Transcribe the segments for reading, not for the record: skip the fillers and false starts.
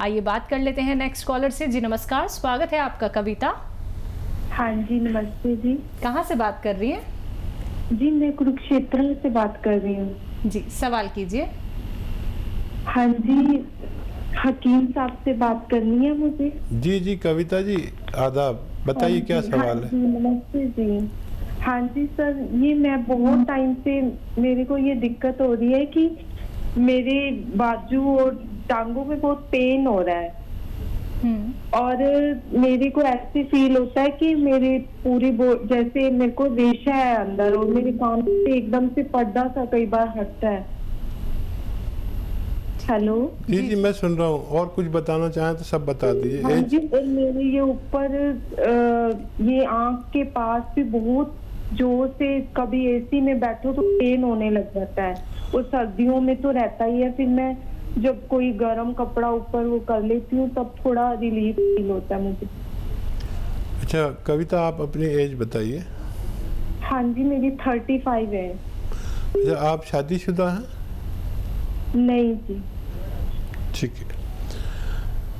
आइए बात कर लेते हैं नेक्स्ट कॉलर से। जी नमस्कार, स्वागत है आपका। कविता, हाँ जी नमस्ते जी। कहाँ से बात कर रही हैं? जी मैं कुरुक्षेत्र से बात कर रही हूँ। जी सवाल कीजिए। हाँ जी, हकीम साहब से बात करनी है मुझे। जी जी कविता जी, आदाब, बताइए क्या सवाल है। हाँ जी नमस्ते जी। हाँ जी सर, ये मैं बहुत टाइम से मेरे को ये दिक्कत हो रही है कि मेरे बाजू और टांगों में बहुत पेन हो रहा है और मेरे को ऐसे फील होता है कि मेरे पूरी जैसे मेरे को रेशा है अंदर और मेरे कान से एकदम से पर्दा सा कई बार हटता है। हेलो जी जी मैं सुन रहा हूँ, और कुछ बताना चाहें तो सब बता दीजिए। हाँ जी, मेरे ये ऊपर ये आंख के पास भी बहुत जोर से कभी एसी में बैठो तो पेन होने लग जाता है और सर्दियों में तो रहता ही है। फिर मैं जब कोई गर्म कपड़ा ऊपर वो कर लेती हूँ तब थोड़ा रिलीफ फील होता है मुझे। अच्छा कविता, आप अपनी एज बताइए। हाँ जी मेरी 35 है। अच्छा, आप शादीशुदा हैं? नहीं जी। ठीक है।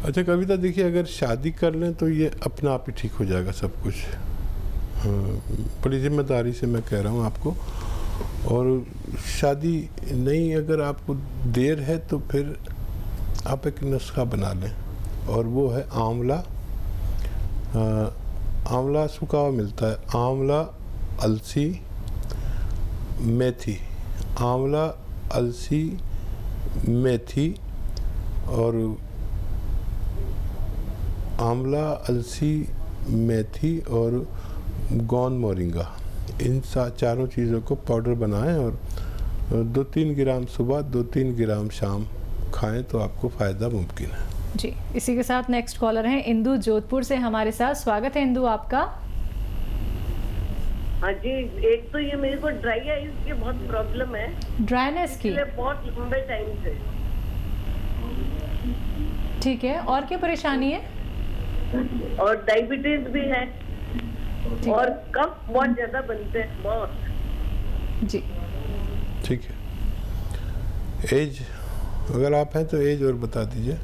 अच्छा कविता, देखिए अगर शादी कर लें तो ये अपना आप ही ठीक हो जाएगा सब कुछ। बड़ी जिम्मेदारी से मैं कह रहा हूँ आपको। और शादी नहीं, अगर आपको देर है तो फिर आप एक नुस्खा बना लें, और वो है आंवला। आंवला सूखा हुआ मिलता है। आंवला, अलसी, मेथी। आंवला, अलसी, मेथी और आंवला, अलसी, मेथी और गोंद मोरिंगा, इन चारों चीज़ों को पाउडर बनाएं और 2-3 ग्राम सुबह 2-3 ग्राम शाम खाएं तो आपको फ़ायदा मुमकिन है। जी, इसी के साथ नेक्स्ट कॉलर हैं इंदु जोधपुर से हमारे साथ। स्वागत है इंदु आपका। हाँ जी, एक तो ये मेरे को ड्राई आईज की बहुत प्रॉब्लम है, ड्राइनेस की। बहुत लंबे टाइम से। ठीक है, और क्या परेशानी है? और डायबिटीज भी है और कफ बहुत ज्यादा बनते हैं, बहुत। जी ठीक है। एज अगर आप हैं तो एज और बता दीजिए।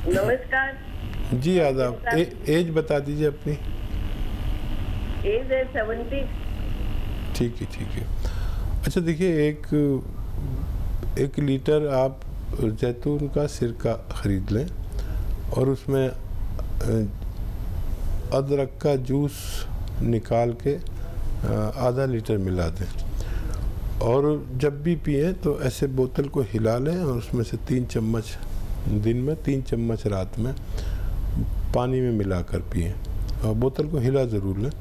नमस्कार जी आदाब। एज बता दीजिए अपनी। एज है 70। ठीक है ठीक है। अच्छा देखिए, एक लीटर आप जैतून का सिरका ख़रीद लें और उसमें अदरक का जूस निकाल के आधा लीटर मिला दें, और जब भी पिएं तो ऐसे बोतल को हिला लें और उसमें से 3 चम्मच दिन में, 3 चम्मच रात में पानी में मिलाकर पिएं, और बोतल को हिला ज़रूर लें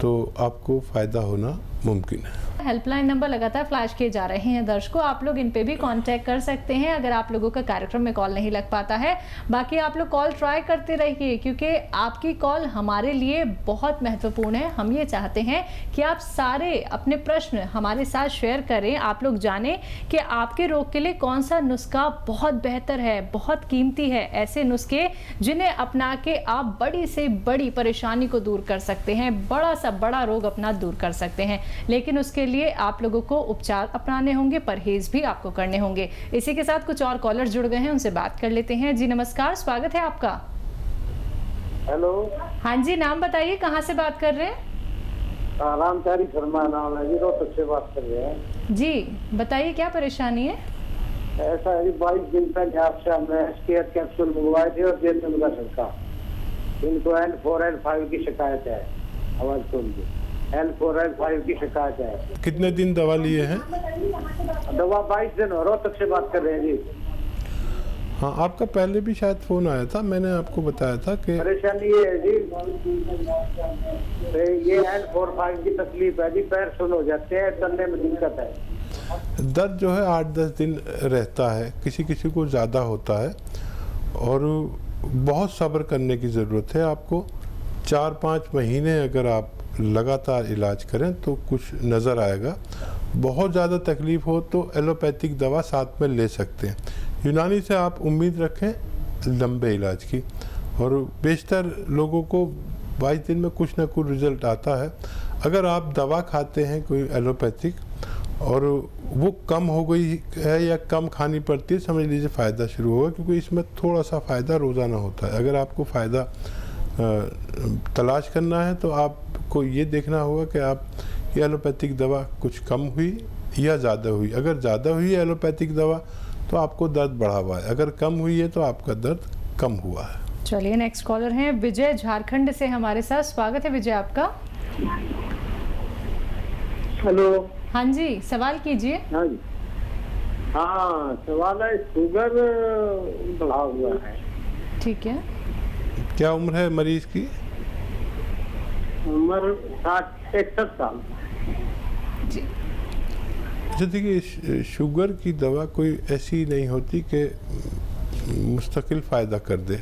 तो आपको फ़ायदा होना मुमकिन है। हेल्पलाइन नंबर लगातार फ्लैश किए जा रहे हैं दर्शकों, आप लोग इन पे भी कांटेक्ट कर सकते हैं अगर आप लोगों का कार्यक्रम में कॉल नहीं लग पाता है। बाकी आप लोग कॉल ट्राई करते रहिए क्योंकि आपकी कॉल हमारे लिए बहुत महत्वपूर्ण है। हम ये चाहते हैं कि आप सारे अपने प्रश्न हमारे साथ शेयर करें, आप लोग जानें कि आपके रोग के लिए कौन सा नुस्खा बहुत बेहतर है, बहुत कीमती है। ऐसे नुस्खे जिन्हें अपना के आप बड़ी से बड़ी परेशानी को दूर कर सकते हैं, बड़ा सा बड़ा रोग अपना दूर कर सकते हैं। लेकिन उसके लिए आप लोगों को उपचार अपनाने होंगे, परहेज भी आपको करने होंगे। इसी के साथ कुछ और कॉलर जुड़ गए हैं, उनसे बात कर लेते हैं। जी नमस्कार, स्वागत है आपका। हेलो। हाँ जी, नाम बताइए, कहाँ से बात कर रहे हैं? रामचारी शर्मा नाम है जी, रोहतक से बात कर रहे हैं। जी बताइए, क्या परेशानी है? ऐसा है 22 दिन पहले आपसे हमने स्केयर कैप्सूल मंगवाए थे और जैतून का सिरका। इनको N4 N5 की शिकायत है। आवाज सुनिए, N4 N5 की शिकायत है। कितने दिन दवा लिए हैं? दवा 22 दिन हो, रोहतक से बात कर रहे हैं जी। हाँ, आपका पहले भी शायद फ़ोन आया था, मैंने आपको बताया था कि परेशानी ये है जी, ये N4-5 की तकलीफ है जी, पैर सुन हो जाते हैं, चलने में दिक्कत है। दर्द जो है 8-10 दिन रहता है, किसी किसी को ज़्यादा होता है, और बहुत सब्र करने की ज़रूरत है आपको। 4-5 महीने अगर आप लगातार इलाज करें तो कुछ नज़र आएगा। बहुत ज़्यादा तकलीफ़ हो तो एलोपैथिक दवा साथ में ले सकते हैं। यूनानी से आप उम्मीद रखें लंबे इलाज की, और बेशतर लोगों को 22 दिन में कुछ ना कुछ रिज़ल्ट आता है। अगर आप दवा खाते हैं कोई एलोपैथिक और वो कम हो गई है या कम खानी पड़ती है, समझ लीजिए फ़ायदा शुरू होगा, क्योंकि इसमें थोड़ा सा फ़ायदा रोज़ाना होता है। अगर आपको फ़ायदा तलाश करना है तो आपको ये देखना होगा कि आप ये एलोपैथिक दवा कुछ कम हुई या ज़्यादा हुई। अगर ज़्यादा हुई है एलोपैथिक दवा तो आपको दर्द बढ़ा हुआ है, अगर कम हुई है तो आपका दर्द कम हुआ है। चलिए नेक्स्ट कॉलर हैं विजय झारखंड से हमारे साथ। स्वागत है विजय आपका। हेलो। हाँ जी, सवाल कीजिए। हाँ जी, हाँ सवाल है, शुगर बढ़ा हुआ है। ठीक है, क्या उम्र है मरीज की? उम्र 61 साल। जी अच्छा देखिए, शुगर की दवा कोई ऐसी नहीं होती कि मुस्तकिल फ़ायदा कर दे।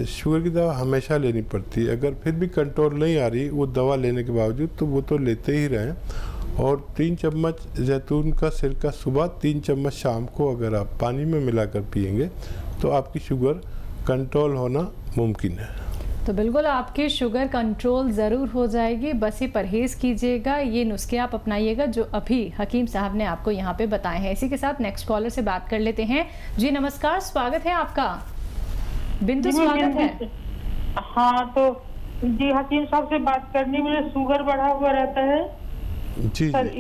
शुगर की दवा हमेशा लेनी पड़ती है। अगर फिर भी कंट्रोल नहीं आ रही वो दवा लेने के बावजूद, तो वो तो लेते ही रहें। और 3 चम्मच जैतून का सिरका सुबह, 3 चम्मच शाम को अगर आप पानी में मिलाकर पिएंगे तो आपकी शुगर कंट्रोल होना मुमकिन है। तो बिल्कुल आपकी शुगर कंट्रोल ज़रूर हो जाएगी, बस ये परहेज़ कीजिएगा, ये नुस्खे आप अपनाइएगा जो अभी हकीम साहब ने आपको यहाँ पे बताए हैं। इसी के साथ नेक्स्ट कॉलर से बात कर लेते हैं। जी नमस्कार, स्वागत है आपका। बिंदु स्वागत है। हाँ तो जी हकीम साहब से बात करनी, मुझे शुगर बढ़ा हुआ रहता है जी सर, जी।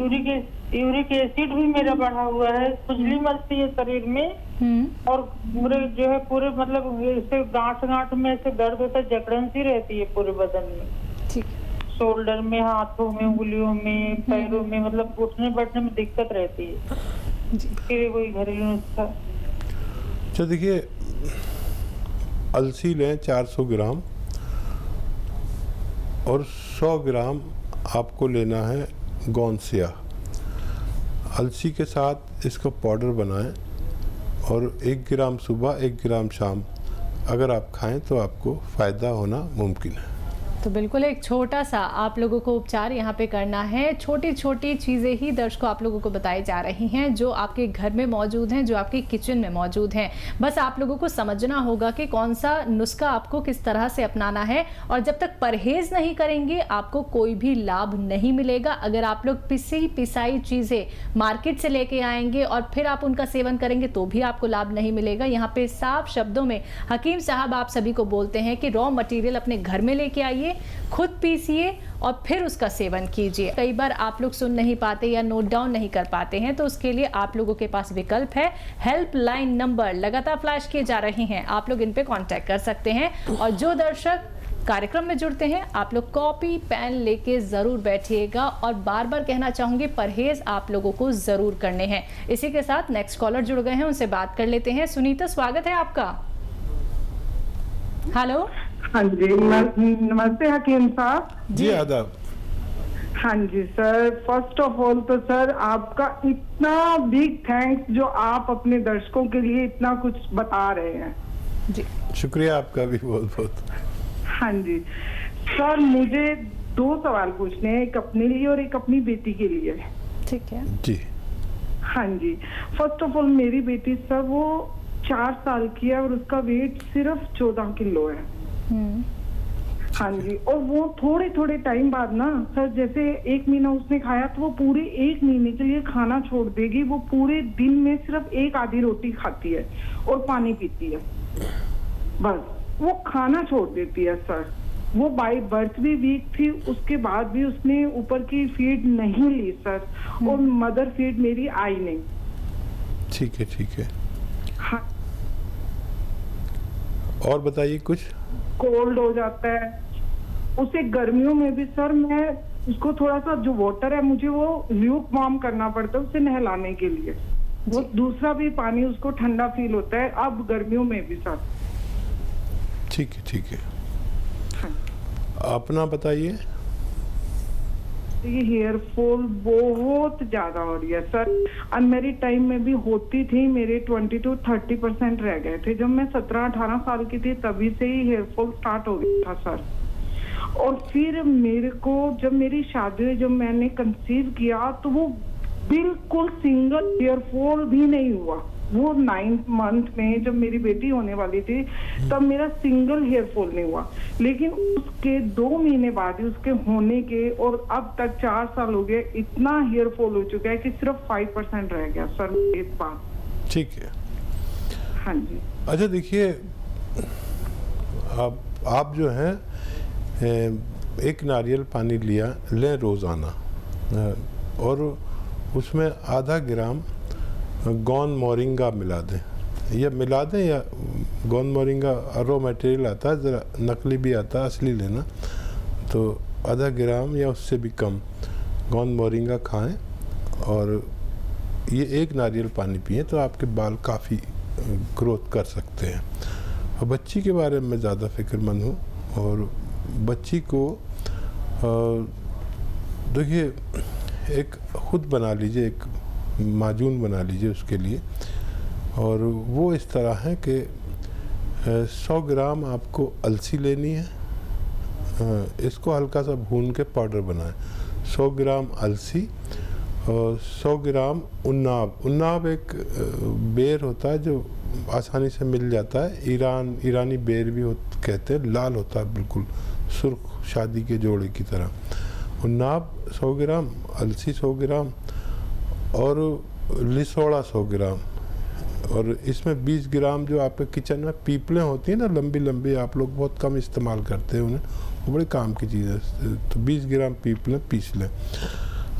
यूरिक एसिड भी मेरा बढ़ा हुआ है, खुजली मचती है शरीर में, और पूरे जो है पूरे मतलब ऐसे गांठ में ऐसे दर्द होता है, जकड़न सी रहती है पूरे बदन में, ठीक, शोल्डर में, हाथों में, उंगलियों में, पैरों में, मतलब उठने बैठने में दिक्कत रहती है। फिर कोई घरेलू नुस्खा? अच्छा देखिए, अलसी लें 400 ग्राम और 100 ग्राम आपको लेना है गोंसिया। अलसी के साथ इसका पाउडर बनाएं और 1 ग्राम सुबह 1 ग्राम शाम अगर आप खाएं तो आपको फ़ायदा होना मुमकिन है। तो बिल्कुल एक छोटा सा आप लोगों को उपचार यहाँ पे करना है। छोटी छोटी चीज़ें ही दर्शकों आप लोगों को बताई जा रही हैं जो आपके घर में मौजूद हैं, जो आपके किचन में मौजूद हैं। बस आप लोगों को समझना होगा कि कौन सा नुस्खा आपको किस तरह से अपनाना है, और जब तक परहेज नहीं करेंगे आपको कोई भी लाभ नहीं मिलेगा। अगर आप लोग पिसाई चीज़ें मार्केट से लेके आएंगे और फिर आप उनका सेवन करेंगे तो भी आपको लाभ नहीं मिलेगा। यहाँ पे साफ शब्दों में हकीम साहब आप सभी को बोलते हैं कि रॉ मटेरियल अपने घर में लेके आइए, खुद पीसिए और फिर उसका सेवन कीजिए। कई बार आप लोग सुन नहीं पाते या नोट डाउन नहीं कर पाते हैं, तो उसके लिए आप लोगों के पास विकल्प है। हेल्पलाइन नंबर लगातार फ्लैश किए जा रहे हैं, आप लोग इन पे कांटेक्ट कर सकते हैं। और जो दर्शक कार्यक्रम में जुड़ते हैं, आप लोग कॉपी पेन लेके जरूर बैठिएगा, और बार बार कहना चाहूंगी परहेज आप लोगों को जरूर करने हैं। इसी के साथ नेक्स्ट कॉलर जुड़ गए हैं, उनसे बात कर लेते हैं। सुनीता, स्वागत है आपका। हेलो। हाँ जी, नमस्ते हकीम साहब। जी आदाब। हाँ जी सर, फर्स्ट ऑफ ऑल तो सर आपका इतना बिग थैंक्स जो आप अपने दर्शकों के लिए इतना कुछ बता रहे हैं। जी शुक्रिया आपका भी बहुत बहुत। हाँ जी सर, मुझे 2 सवाल पूछने हैं, एक अपने लिए और एक अपनी बेटी के लिए। ठीक है जी। हाँ जी, फर्स्ट ऑफ ऑल मेरी बेटी सर वो 4 साल की है और उसका वेट सिर्फ 14 किलो है। हाँ जी, और वो थोड़े थोड़े टाइम बाद ना सर, जैसे 1 महीना उसने खाया तो वो पूरे 1 महीने के लिए खाना छोड़ देगी। वो पूरे दिन में सिर्फ 1 आधी रोटी खाती है और पानी पीती है, बस वो खाना छोड़ देती है सर। वो बाय बर्थ भी वीक थी, उसके बाद भी उसने ऊपर की फीड नहीं ली सर, और मदर फीड मेरी आई नहीं। ठीक है ठीक है। हाँ, और बताइए कुछ। कोल्ड हो जाता है उसे गर्मियों में भी सर। मैं उसको थोड़ा सा जो वाटर है मुझे वो ल्यूक वार्म करना पड़ता है उसे नहलाने के लिए। वो दूसरा भी पानी उसको ठंडा फील होता है अब गर्मियों में भी सर। ठीक है ठीक है। हाँ। अपना बताइए। ये हेयर फॉल बहुत ज्यादा हो रही है सर। अनमेरिड टाइम में भी होती थी, मेरे 20 to 30% रह गए थे। जब मैं 17-18 साल की थी तभी से ही हेयर फॉल स्टार्ट हो गया था सर। और फिर मेरे को जब मेरी शादी हुई, जब मैंने कंसीव किया तो वो बिल्कुल सिंगल हेयर फॉल भी नहीं हुआ, वो 9th मंथ में जब मेरी बेटी होने वाली थी तब मेरा सिंगल हेयर फॉल नहीं हुआ, लेकिन उसके 2 महीने बाद ही उसके होने के और अब तक 4 साल हो गए, इतना हेयर फॉल हो चुका है कि सिर्फ 5% रह गया सर इस बार। ठीक है। हाँ जी। अच्छा देखिए, आप जो हैं एक नारियल पानी लें रोज़ाना, और उसमें आधा ग्राम गौन मोरिंगा मिला दें, या गौन मोरिंगा रॉ मटेरियल आता है, ज़रा नकली भी आता है, असली लेना, तो आधा ग्राम या उससे भी कम गौन मोरिंगा खाएं और ये एक नारियल पानी पिएं तो आपके बाल काफ़ी ग्रोथ कर सकते हैं। और बच्ची के बारे में ज़्यादा फिक्रमंद हूँ, और बच्ची को देखिए एक खुद बना लीजिए, एक माजून बना लीजिए उसके लिए, और वो इस तरह है कि 100 ग्राम आपको अलसी लेनी है, इसको हल्का सा भून के पाउडर बनाएं। 100 ग्राम अलसी और 100 ग्राम उन्नाब एक बेर होता है जो आसानी से मिल जाता है, ईरानी बेर भी कहते हैं, लाल होता है बिल्कुल सुर्ख शादी के जोड़े की तरह। उन्नाब 100 ग्राम, अलसी 100 ग्राम और लिसोड़ा 100 ग्राम, और इसमें 20 ग्राम जो आपके किचन में पीपलें होती हैं ना, लंबी लंबी, आप लोग बहुत कम इस्तेमाल करते हैं उन्हें, वो बड़े काम की चीज़ है, तो 20 ग्राम पीपलें पीस लें।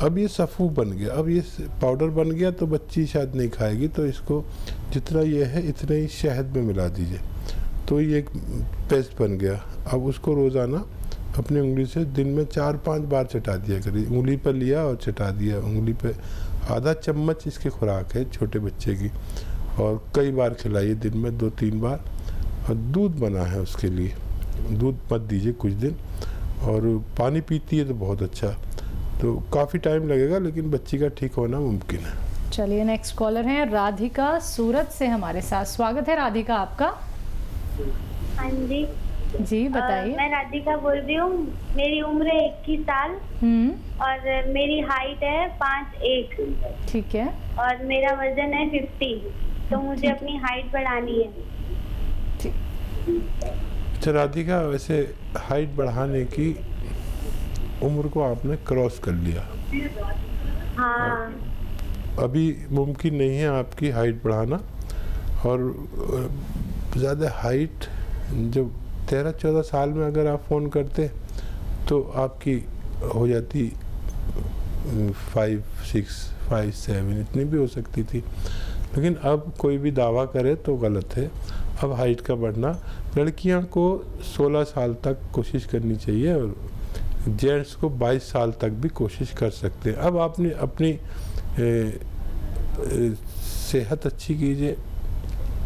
अब ये सफ़ू बन गया, अब ये पाउडर बन गया तो बच्ची शायद नहीं खाएगी, तो इसको जितना ये है इतना ही शहद में मिला दीजिए, तो ये एक पेस्ट बन गया। अब उसको रोज़ाना अपनी उंगली से दिन में 4-5 बार चटा दिया करिए, उंगली पर लिया और चटा दिया उंगली पे। आधा चम्मच इसकी खुराक है छोटे बच्चे की, और कई बार खिलाइए दिन में 2-3 बार। और दूध बना है उसके लिए, दूध मत दीजिए कुछ दिन, और पानी पीती है तो बहुत अच्छा, तो काफ़ी टाइम लगेगा लेकिन बच्ची का ठीक होना मुमकिन है। चलिए नेक्स्ट कॉलर हैं राधिका सूरत से हमारे साथ। स्वागत है राधिका आपका। हाँ जी जी बताइए। मैं राधिका बोल रही हूँ, मेरी उम्र है 21 साल और मेरी हाइट है 5'1". ठीक है। और मेरा वजन है 50, तो मुझे अपनी हाइट बढ़ानी है। अच्छा राधिका, वैसे हाइट बढ़ाने की उम्र को आपने क्रॉस कर लिया। हाँ। अभी मुमकिन नहीं है आपकी हाइट बढ़ाना, और ज़्यादा हाइट जब 13-14 साल में अगर आप फ़ोन करते तो आपकी हो जाती 5'6", 5'7", इतनी भी हो सकती थी, लेकिन अब कोई भी दावा करे तो गलत है। अब हाइट का बढ़ना, लड़कियां को 16 साल तक कोशिश करनी चाहिए, और जेंट्स को 22 साल तक भी कोशिश कर सकते हैं। अब आपने अपनी सेहत अच्छी कीजिए,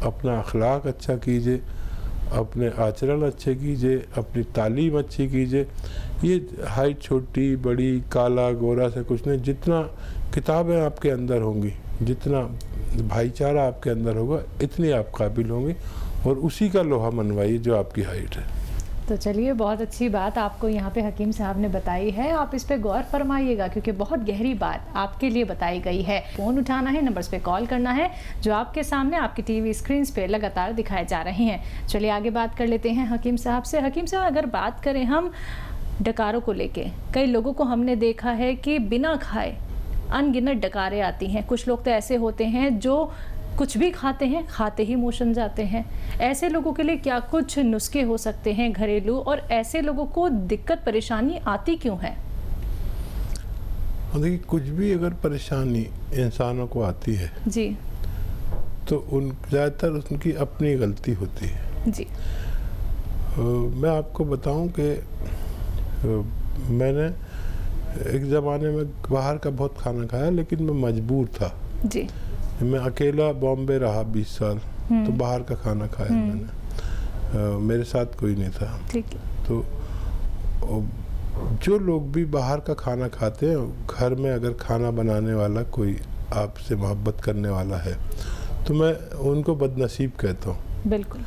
अपना अखलाक अच्छा कीजिए, अपने आचरण अच्छे कीजिए, अपनी तालीम अच्छी कीजिए। ये हाइट छोटी बड़ी काला गोरा से कुछ नहीं, जितना किताबें आपके अंदर होंगी, जितना भाईचारा आपके अंदर होगा, इतनी आप काबिल होंगे, और उसी का लोहा मनवाइए जो आपकी हाइट है। तो चलिए, बहुत अच्छी बात आपको यहाँ पे हकीम साहब ने बताई है, आप इस पे गौर फरमाइएगा क्योंकि बहुत गहरी बात आपके लिए बताई गई है। फ़ोन उठाना है, नंबर्स पे कॉल करना है जो आपके सामने आपकी टीवी स्क्रीन पे लगातार दिखाए जा रहे हैं। चलिए आगे बात कर लेते हैं हकीम साहब से। हकीम साहब, अगर बात करें हम डकारों को लेके, कई लोगों को हमने देखा है कि बिना खाए अनगिनत डकारें आती हैं। कुछ लोग तो ऐसे होते हैं जो कुछ भी खाते हैं, खाते ही मोशन जाते हैं। ऐसे लोगों के लिए क्या कुछ नुस्खे हो सकते हैं घरेलू, और ऐसे लोगों को दिक्कत परेशानी आती क्यों है? देखिए, कुछ भी अगर परेशानी इंसानों को आती है जी, तो ज़्यादातर उनकी अपनी गलती होती है जी। मैं आपको बताऊं कि मैंने एक ज़माने में बाहर का बहुत खाना खाया, लेकिन मैं मजबूर था जी। मैं अकेला बॉम्बे रहा 20 साल, तो बाहर का खाना खाया मैंने, मेरे साथ कोई नहीं था। ठीक है। तो जो लोग भी बाहर का खाना खाते हैं, घर में अगर खाना बनाने वाला कोई आपसे मोहब्बत करने वाला है तो मैं उनको बदनसीब कहता हूँ। बिल्कुल।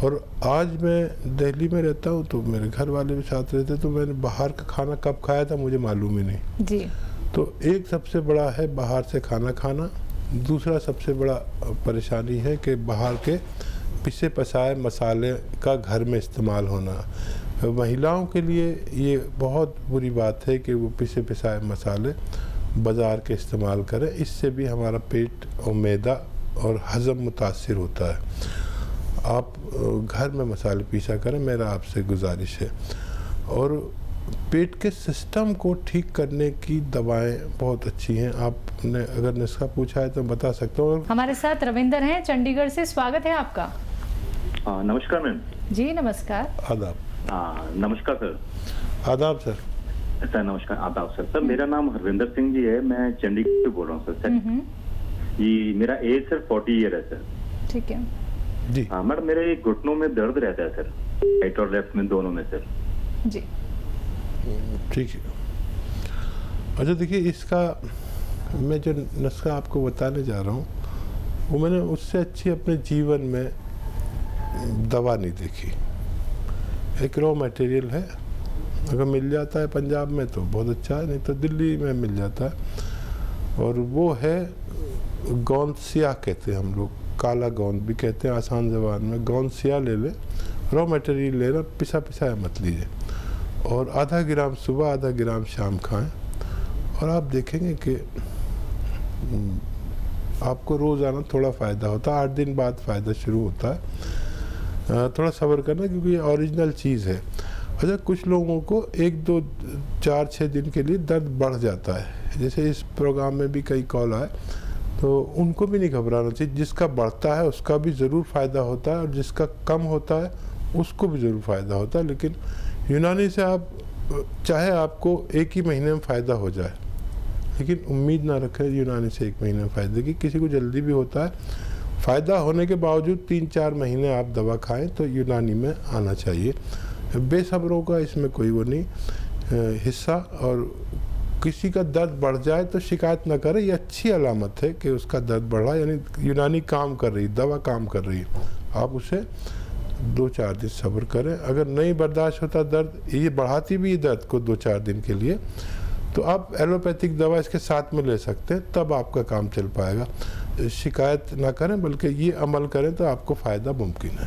और आज मैं दिल्ली में रहता हूँ तो मेरे घर वाले भी साथ रहते, तो मैंने बाहर का खाना कब खाया था मुझे मालूम ही नहीं जी। तो एक सबसे बड़ा है बाहर से खाना खाना, दूसरा सबसे बड़ा परेशानी है कि बाहर के पिसे पसाए मसाले का घर में इस्तेमाल होना। महिलाओं के लिए ये बहुत बुरी बात है कि वो पिसे पिसाए मसाले बाज़ार के इस्तेमाल करें। इससे भी हमारा पेट और मैदा और हज़म मुतासिर होता है। आप घर में मसाले पीसा करें, मेरा आपसे गुजारिश है। और पेट के सिस्टम को ठीक करने की दवाएं बहुत अच्छी हैं। आपने अगर नुस्खा पूछा है तो बता सकता हूँ। हमारे साथ रविंदर हैं चंडीगढ़ से, स्वागत है आपका। नमस्कार मैम। जी नमस्कार। आदाब। नमस्कार सर। आदाब सर। सर नमस्कार, आदाब सर। सर मेरा नाम हरविंदर सिंह जी है, मैं चंडीगढ़ से बोल रहा हूँ सर। जी मेरा एज सर 40 ईयर है सर। ठीक है जी। हाँ मैडम, मेरे घुटनों में दर्द रहता है सर, राइट और लेफ्ट में, दोनों में सर। जी ठीक है। अच्छा देखिए, इसका मैं जो नुस्खा आपको बताने जा रहा हूँ वो मैंने उससे अच्छी अपने जीवन में दवा नहीं देखी। एक रॉ मटेरियल है, अगर मिल जाता है पंजाब में तो बहुत अच्छा है, नहीं तो दिल्ली में मिल जाता है। और वो है गोंद सिया कहते हैं हम लोग, काला गोंद भी कहते हैं आसान ज़बान में। गोंद सिया ले लें, रॉ मटेरियल लेना, पिसा पिसाया मत लीजिए। और आधा ग्राम सुबह आधा ग्राम शाम खाएं और आप देखेंगे कि आपको रोज़ाना थोड़ा फ़ायदा होता है। 8 दिन बाद फ़ायदा शुरू होता है। थोड़ा सब्र करना क्योंकि ये ओरिजिनल चीज़ है। अच्छा, कुछ लोगों को 1, 2, 4, 6 दिन के लिए दर्द बढ़ जाता है। जैसे इस प्रोग्राम में भी कई कॉल आए, तो उनको भी नहीं घबराना चाहिए। जिसका बढ़ता है उसका भी ज़रूर फ़ायदा होता है और जिसका कम होता है उसको भी ज़रूर फ़ायदा होता है। लेकिन यूनानी से आप चाहे आपको 1 ही महीने में फ़ायदा हो जाए, लेकिन उम्मीद ना रखें यूनानी से 1 महीने में फ़ायदे की। किसी को जल्दी भी होता है। फ़ायदा होने के बावजूद 3-4 महीने आप दवा खाएं तो यूनानी में आना चाहिए। बेसब्रों का इसमें कोई वो नहीं हिस्सा। और किसी का दर्द बढ़ जाए तो शिकायत ना करें, ये अच्छी अलामत है कि उसका दर्द बढ़ा, यानी यूनानी काम कर रही, दवा काम कर रही है। आप उसे 2-4 दिन सब्र करें। अगर नहीं बर्दाश्त होता दर्द, ये बढ़ाती भी है दर्द को 2-4 दिन के लिए, तो आप एलोपैथिक दवा इसके साथ में ले सकते हैं, तब आपका काम चल पाएगा। शिकायत ना करें बल्कि ये अमल करें तो आपको फ़ायदा मुमकिन है।